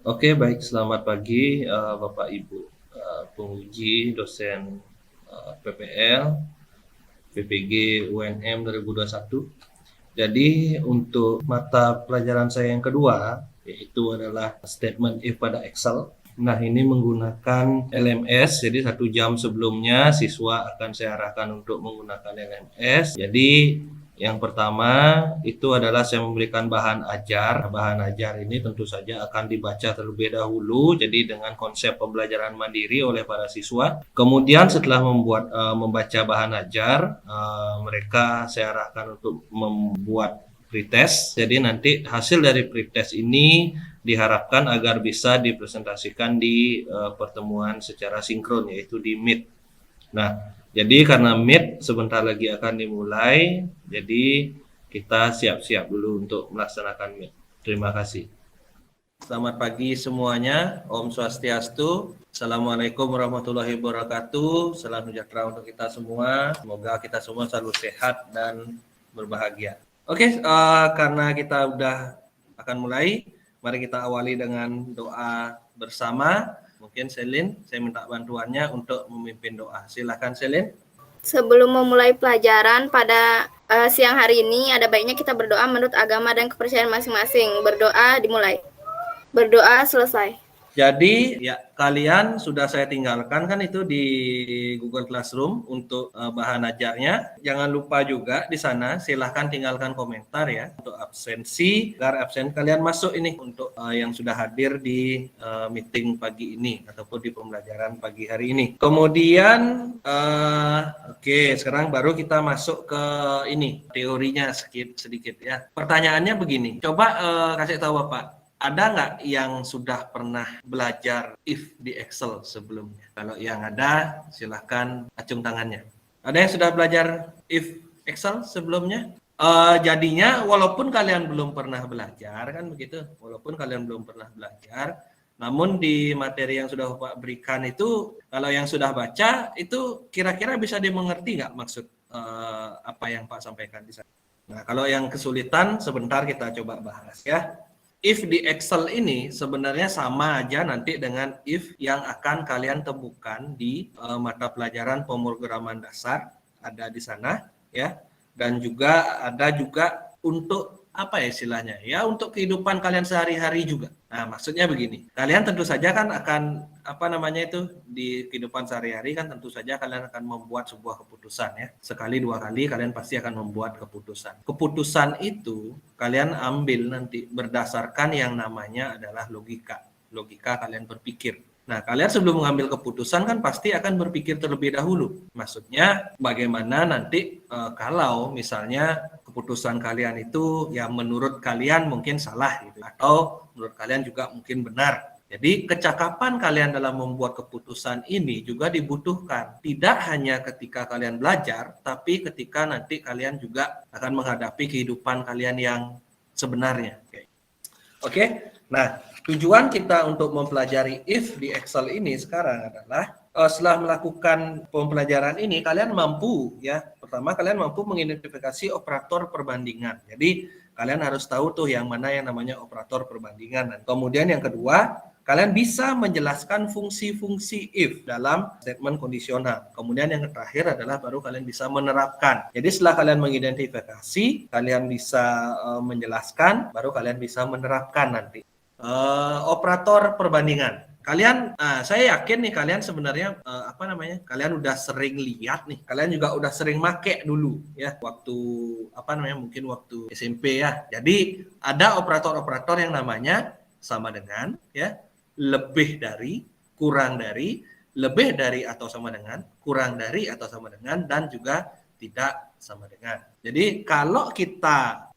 Oke, baik. Selamat pagi, Bapak Ibu penguji, dosen PPL, PPG UNM 2021. Jadi untuk mata pelajaran saya yang kedua, yaitu adalah statement if pada Excel. Nah, ini menggunakan LMS, jadi 1 jam sebelumnya siswa akan saya arahkan untuk menggunakan LMS. Jadi yang pertama itu adalah saya memberikan bahan ajar. Bahan ajar ini tentu saja akan dibaca terlebih dahulu, jadi dengan konsep pembelajaran mandiri oleh para siswa. Kemudian setelah membaca bahan ajar, mereka saya arahkan untuk membuat pretest. Jadi nanti hasil dari pretest ini diharapkan agar bisa dipresentasikan di pertemuan secara sinkron, yaitu di Meet. Nah, jadi karena Meet sebentar lagi akan dimulai, jadi kita siap-siap dulu untuk melaksanakan Meet. Terima kasih. Selamat pagi semuanya, Om Swastiastu, Assalamualaikum warahmatullahi wabarakatuh, salam sejahtera untuk kita semua, semoga kita semua selalu sehat dan berbahagia. Oke, karena kita udah akan mulai, mari kita awali dengan doa bersama. Mungkin Selin, saya minta bantuannya untuk memimpin doa. Silakan Selin. Sebelum memulai pelajaran pada siang hari ini, ada baiknya kita berdoa menurut agama dan kepercayaan masing-masing. Berdoa dimulai. Berdoa selesai. Jadi ya kalian sudah saya tinggalkan kan itu di Google Classroom untuk bahan ajarnya. Jangan lupa juga di sana silahkan tinggalkan komentar ya untuk absensi agar absen kalian masuk ini untuk yang sudah hadir di meeting pagi ini ataupun di pembelajaran pagi hari ini. Kemudian oke, sekarang baru kita masuk ke ini teorinya sedikit ya. Pertanyaannya begini, coba kasih tahu Bapak. Ada nggak yang sudah pernah belajar if di Excel sebelumnya? Kalau yang ada, silahkan acung tangannya. Ada yang sudah belajar if Excel sebelumnya? Jadinya walaupun kalian belum pernah belajar, kan begitu? Walaupun kalian belum pernah belajar, namun di materi yang sudah Bapak berikan itu, kalau yang sudah baca, itu kira-kira bisa dimengerti nggak maksud apa yang Pak sampaikan di sana? Nah, kalau yang kesulitan, sebentar kita coba bahas ya. If di Excel ini sebenarnya sama aja nanti dengan if yang akan kalian temukan di mata pelajaran pemrograman dasar, ada di sana ya. Dan juga ada juga untuk apa ya istilahnya? Ya untuk kehidupan kalian sehari-hari juga. Nah, maksudnya begini. Kalian tentu saja kan akan apa namanya itu di kehidupan sehari-hari kan tentu saja kalian akan membuat sebuah keputusan ya. Sekali dua kali kalian pasti akan membuat keputusan. Keputusan itu kalian ambil nanti berdasarkan yang namanya adalah logika. Logika kalian berpikir. Nah, kalian sebelum mengambil keputusan kan pasti akan berpikir terlebih dahulu. Maksudnya bagaimana nanti kalau misalnya keputusan kalian itu yang menurut kalian mungkin salah gitu atau menurut kalian juga mungkin benar. Jadi kecakapan kalian dalam membuat keputusan ini juga dibutuhkan. Tidak hanya ketika kalian belajar, tapi ketika nanti kalian juga akan menghadapi kehidupan kalian yang sebenarnya. Oke. Nah, tujuan kita untuk mempelajari if di Excel ini sekarang adalah setelah melakukan pembelajaran ini kalian mampu ya. Pertama kalian mampu mengidentifikasi operator perbandingan. Jadi kalian harus tahu tuh yang mana yang namanya operator perbandingan. Dan kemudian yang kedua, kalian bisa menjelaskan fungsi-fungsi if dalam statement kondisional. Kemudian yang terakhir adalah baru kalian bisa menerapkan. Jadi setelah kalian mengidentifikasi, kalian bisa menjelaskan, baru kalian bisa menerapkan nanti. Operator perbandingan. Kalian, saya yakin nih kalian sebenarnya kalian udah sering lihat nih, kalian juga udah sering make dulu ya waktu mungkin waktu SMP ya. Jadi ada operator-operator yang namanya sama dengan ya, lebih dari, kurang dari, lebih dari atau sama dengan, kurang dari atau sama dengan, dan juga tidak sama dengan. Jadi kalau kita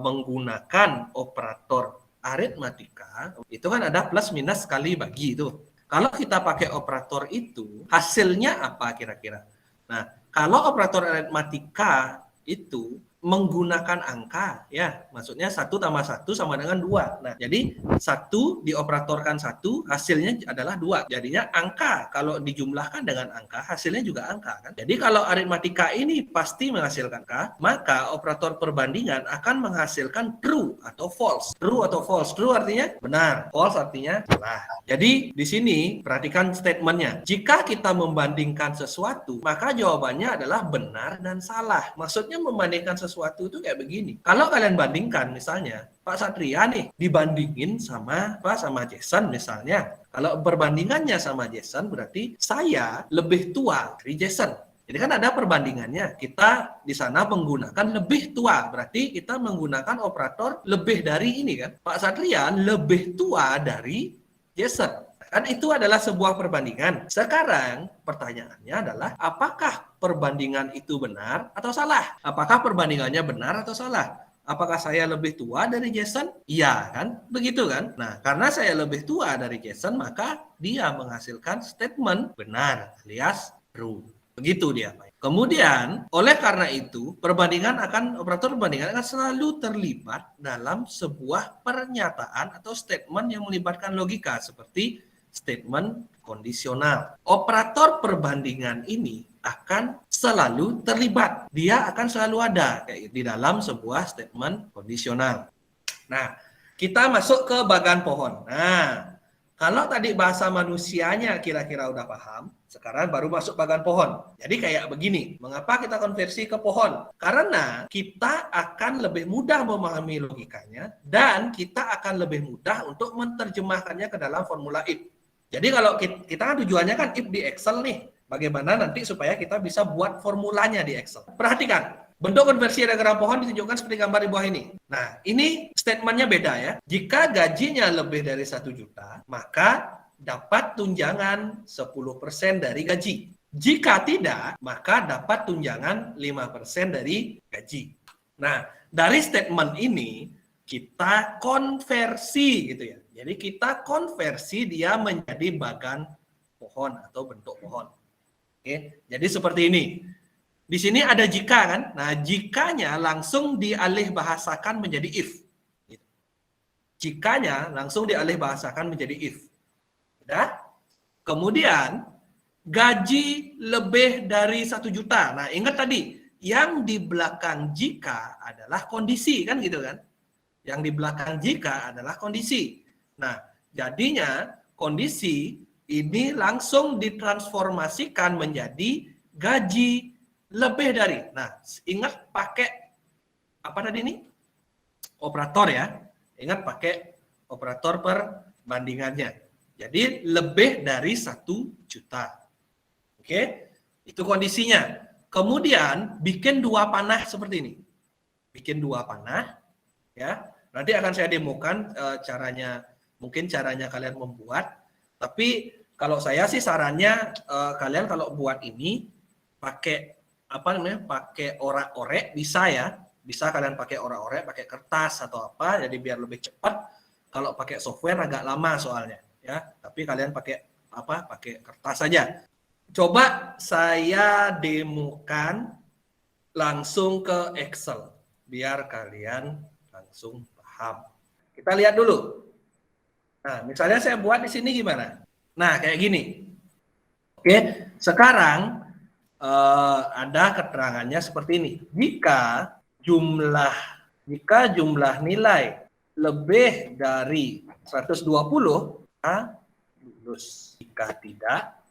menggunakan operator aritmatika, itu kan ada plus minus kali bagi itu. Kalau kita pakai operator itu, hasilnya apa kira-kira? Nah, kalau operator aritmatika itu menggunakan angka, ya, maksudnya 1 tambah 1 sama dengan 2. Nah, jadi 1 dioperatorkan 1, hasilnya adalah 2. Jadinya angka, kalau dijumlahkan dengan angka, hasilnya juga angka, kan? Jadi kalau aritmatika ini pasti menghasilkan angka, maka operator perbandingan akan menghasilkan true atau false. True atau false? True artinya benar, false artinya salah. Jadi di sini perhatikan statementnya. Jika kita membandingkan sesuatu, maka jawabannya adalah benar dan salah. Maksudnya membandingkan sesuatu itu kayak begini. Kalau kalian bandingkan misalnya Pak Satria nih dibandingin sama Jason misalnya. Kalau perbandingannya sama Jason berarti saya lebih tua dari Jason. Jadi kan ada perbandingannya. Kita di sana menggunakan lebih tua. Berarti kita menggunakan operator lebih dari ini kan. Pak Satria lebih tua dari Jason. Kan itu adalah sebuah perbandingan. Sekarang pertanyaannya adalah apakah perbandingan itu benar atau salah? Apakah perbandingannya benar atau salah? Apakah saya lebih tua dari Jason? Iya kan? Begitu kan? Nah, karena saya lebih tua dari Jason, maka dia menghasilkan statement benar alias true. Begitu dia. Kemudian, oleh karena itu, operator perbandingan akan selalu terlibat dalam sebuah pernyataan atau statement yang melibatkan logika seperti statement kondisional. Operator perbandingan ini akan selalu terlibat. Dia akan selalu ada kayak di dalam sebuah statement kondisional. Nah, kita masuk ke bagan pohon. Nah, kalau tadi bahasa manusianya kira-kira udah paham, sekarang baru masuk bagan pohon. Jadi kayak begini, mengapa kita konversi ke pohon? Karena kita akan lebih mudah memahami logikanya dan kita akan lebih mudah untuk menerjemahkannya ke dalam formula if. Jadi kalau kita kan tujuannya kan if di Excel nih, bagaimana nanti supaya kita bisa buat formulanya di Excel. Perhatikan, bentuk konversi diagram pohon ditunjukkan seperti gambar di bawah ini. Nah, ini statementnya beda ya. Jika gajinya lebih dari 1 juta, maka dapat tunjangan 10% dari gaji. Jika tidak, maka dapat tunjangan 5% dari gaji. Nah, dari statement ini kita konversi gitu ya. Jadi kita konversi dia menjadi bagan pohon atau bentuk pohon. Oke, jadi seperti ini. Di sini ada jika kan? Nah, jikanya langsung dialih bahasakan menjadi if. Jikanya langsung dialih bahasakan menjadi if. Udah? Kemudian gaji lebih dari 1 juta. Nah, ingat tadi yang di belakang jika adalah kondisi kan gitu kan? Yang di belakang jika adalah kondisi. Nah, jadinya kondisi ini langsung ditransformasikan menjadi gaji lebih dari. Nah, ingat pakai apa tadi ini? Operator ya. Ingat pakai operator perbandingannya. Jadi lebih dari 1 juta. Oke? Itu kondisinya. Kemudian bikin 2 panah seperti ini. Bikin 2 panah ya. Nanti akan saya demokan caranya. Mungkin caranya kalian membuat, tapi kalau saya sih sarannya kalian kalau buat ini pakai pakai orak-orek bisa ya, bisa kalian pakai orak-orek, pakai kertas atau apa, jadi biar lebih cepat. Kalau pakai software agak lama soalnya ya, tapi kalian pakai pakai kertas saja. Coba saya demokan langsung ke Excel biar kalian langsung paham. Kita lihat dulu. Nah, misalnya saya buat di sini gimana? Nah, kayak gini. Oke, sekarang ada keterangannya seperti ini. Jika jumlah nilai lebih dari 120, lulus. Jika tidak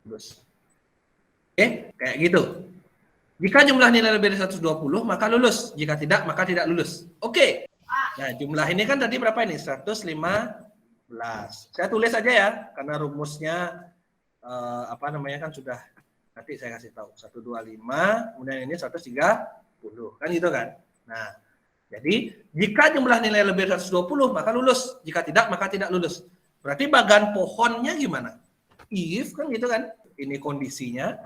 lulus. Oke, kayak gitu. Jika jumlah nilai lebih dari 120, maka lulus. Jika tidak, maka tidak lulus. Oke. Nah, jumlah ini kan tadi berapa ini? 115. Saya tulis aja ya, karena rumusnya kan sudah nanti saya kasih tahu. 125, kemudian ini 130. Kan gitu kan? Nah, jadi jika jumlah nilai lebih dari 120, maka lulus. Jika tidak, maka tidak lulus. Berarti bagan pohonnya gimana? If kan gitu kan? Ini kondisinya,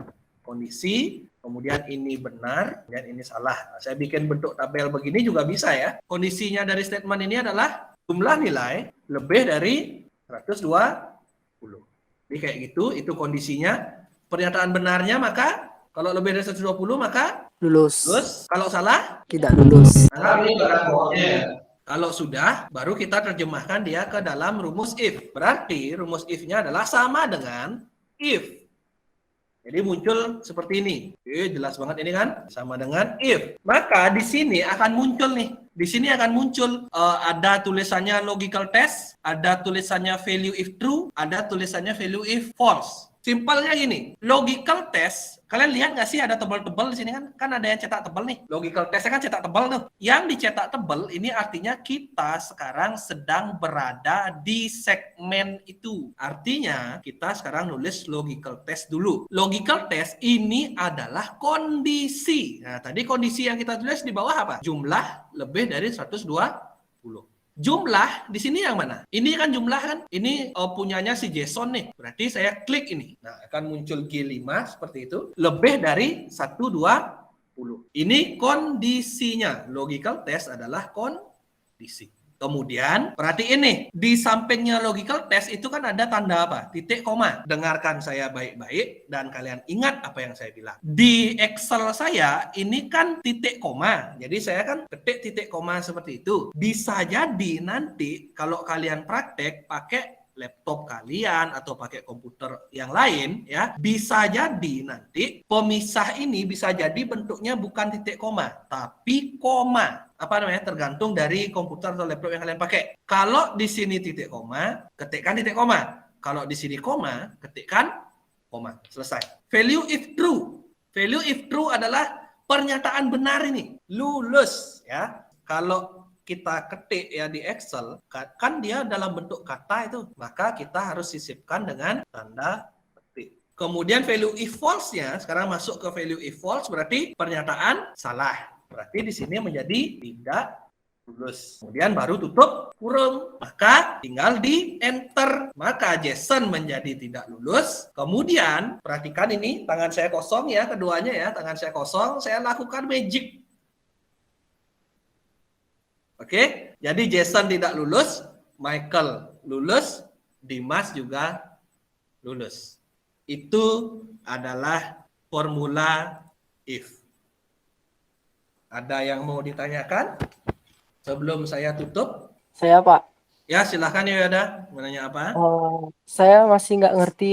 kondisi, kemudian ini benar, dan ini salah. Saya bikin bentuk tabel begini juga bisa ya. Kondisinya dari statement ini adalah jumlah nilai lebih dari 120. Jadi kayak gitu, itu kondisinya. Pernyataan benarnya maka kalau lebih dari 120 maka Lulus. Lulus. Kalau salah, Tidak lulus. anggap ini barang bohongnya ya. Kalau sudah, baru kita terjemahkan dia ke dalam rumus if. Berarti rumus if-nya adalah sama dengan if. Jadi muncul seperti ini. Jelas banget ini kan? Sama dengan if. Maka di sini akan muncul nih. Di sini akan muncul ada tulisannya logical test, ada tulisannya value if true, ada tulisannya value if false. Simpelnya gini, logical test, kalian lihat nggak sih ada tebal-tebal di sini kan? Kan ada yang cetak tebal nih. Logical testnya kan cetak tebal tuh. Yang dicetak tebal ini artinya kita sekarang sedang berada di segmen itu. Artinya kita sekarang nulis logical test dulu. Logical test ini adalah kondisi. Nah, tadi kondisi yang kita tulis di bawah apa? Jumlah lebih dari 120. Jumlah di sini yang mana? Ini kan jumlah kan? Ini punyanya si Jason nih. Berarti saya klik ini. Nah, akan muncul G5 seperti itu. Lebih dari 120. Ini kondisinya. Logical test adalah kondisi. Kemudian, perhatiin nih, di sampingnya logical test itu kan ada tanda apa? Titik koma. Dengarkan saya baik-baik dan kalian ingat apa yang saya bilang. Di Excel saya ini kan titik koma. Jadi saya kan ketik titik koma seperti itu. Bisa jadi nanti kalau kalian praktek pakai laptop kalian atau pakai komputer yang lain ya, bisa jadi nanti pemisah ini bisa jadi bentuknya bukan titik koma tapi koma. Apa namanya? Tergantung dari komputer atau laptop yang kalian pakai. Kalau di sini titik koma, ketikkan titik koma. Kalau di sini koma, ketikkan koma. Selesai. Value if true. Value if true adalah pernyataan benar ini. Lulus ya. Kalau kita ketik ya di Excel, kan dia dalam bentuk kata itu, maka kita harus sisipkan dengan tanda petik. Kemudian value if false-nya, sekarang masuk ke value if false, berarti pernyataan salah. Berarti di sini menjadi tidak lulus. Kemudian baru tutup kurung, maka tinggal di enter. Maka Jason menjadi tidak lulus. Kemudian perhatikan ini, tangan saya kosong ya, keduanya ya, tangan saya kosong, saya lakukan magic. Oke, jadi Jason tidak lulus, Michael lulus, Dimas juga lulus. Itu adalah formula if. Ada yang mau ditanyakan sebelum saya tutup? Saya, Pak. Ya, silahkan ya Yada. Mau nanya apa? Saya masih nggak ngerti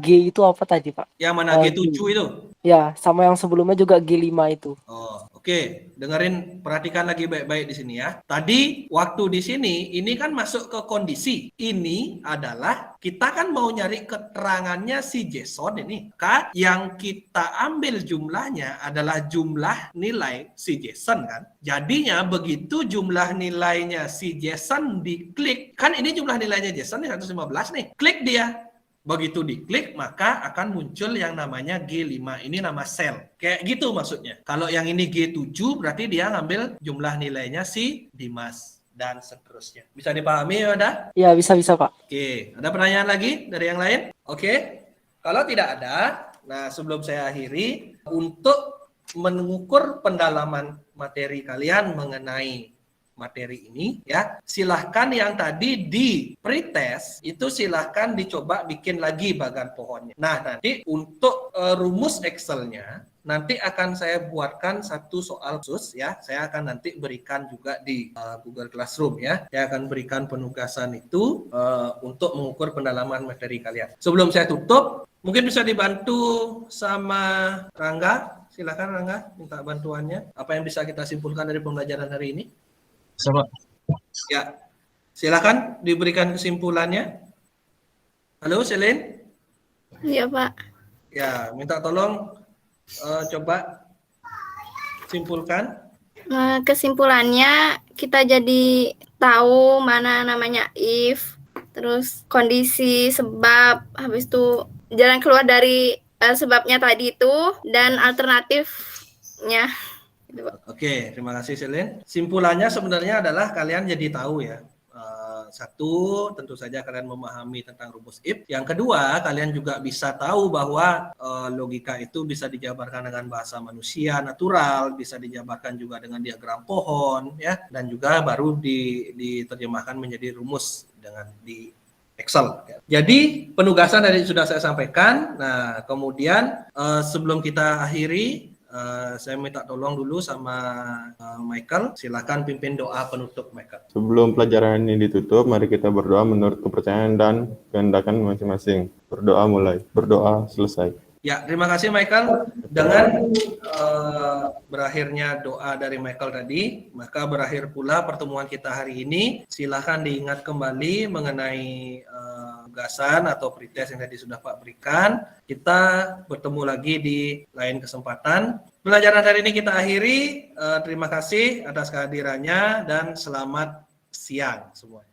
G itu apa tadi, Pak. Yang mana G7 G. itu? Ya, sama yang sebelumnya juga G5 itu. Oh, oke. Dengerin, perhatikan lagi baik-baik di sini ya. Tadi waktu di sini, ini kan masuk ke kondisi. Ini adalah kita kan mau nyari keterangannya si Jason ini. Maka yang kita ambil jumlahnya adalah jumlah nilai si Jason kan. Jadinya begitu jumlah nilainya si Jason diklik, kan ini jumlah nilainya Jason nih 115 nih. Klik dia. Begitu diklik, maka akan muncul yang namanya G5. Ini nama sel. Kayak gitu maksudnya. Kalau yang ini G7, berarti dia ngambil jumlah nilainya si Dimas. Dan seterusnya. Bisa dipahami ya, Ada? Ya, bisa-bisa, Pak. Oke. Ada pertanyaan lagi dari yang lain? Oke. Kalau tidak ada, nah sebelum saya akhiri, untuk mengukur pendalaman materi kalian mengenai materi ini ya, silahkan yang tadi di pretest itu silahkan dicoba bikin lagi bagan pohonnya. Nah, nanti untuk rumus Excel-nya nanti akan saya buatkan satu soal khusus ya. Saya akan nanti berikan juga di Google Classroom ya. Saya akan berikan penugasan itu untuk mengukur pendalaman materi kalian. Sebelum saya tutup, mungkin bisa dibantu sama Rangga. Silakan Rangga, minta bantuannya. Apa yang bisa kita simpulkan dari pembelajaran hari ini? Sama. Ya, silakan diberikan kesimpulannya. Halo, Selin. Iya, Pak. Ya, minta tolong coba simpulkan. Kesimpulannya kita jadi tahu mana namanya if, terus kondisi, sebab, habis itu jalan keluar dari sebabnya tadi itu, dan alternatifnya. Oke, terima kasih Selin. Simpulannya sebenarnya adalah kalian jadi tahu ya. Satu, tentu saja kalian memahami tentang rumus if. Yang kedua, kalian juga bisa tahu bahwa logika itu bisa dijabarkan dengan bahasa manusia natural, bisa dijabarkan juga dengan diagram pohon, ya, dan juga baru diterjemahkan menjadi rumus dengan di Excel. Jadi penugasan dari sudah saya sampaikan. Nah, kemudian sebelum kita akhiri, Saya minta tolong dulu sama Michael. Silakan pimpin doa penutup, Michael. Sebelum pelajaran ini ditutup, mari kita berdoa menurut kepercayaan dan kehendakan masing-masing. Berdoa mulai, berdoa selesai. Ya, terima kasih Michael. Dengan berakhirnya doa dari Michael tadi, maka berakhir pula pertemuan kita hari ini. Silahkan diingat kembali mengenai tugasan atau pretest yang tadi sudah Pak berikan. Kita bertemu lagi di lain kesempatan. Pelajaran hari ini kita akhiri. Terima kasih atas kehadirannya dan selamat siang semua.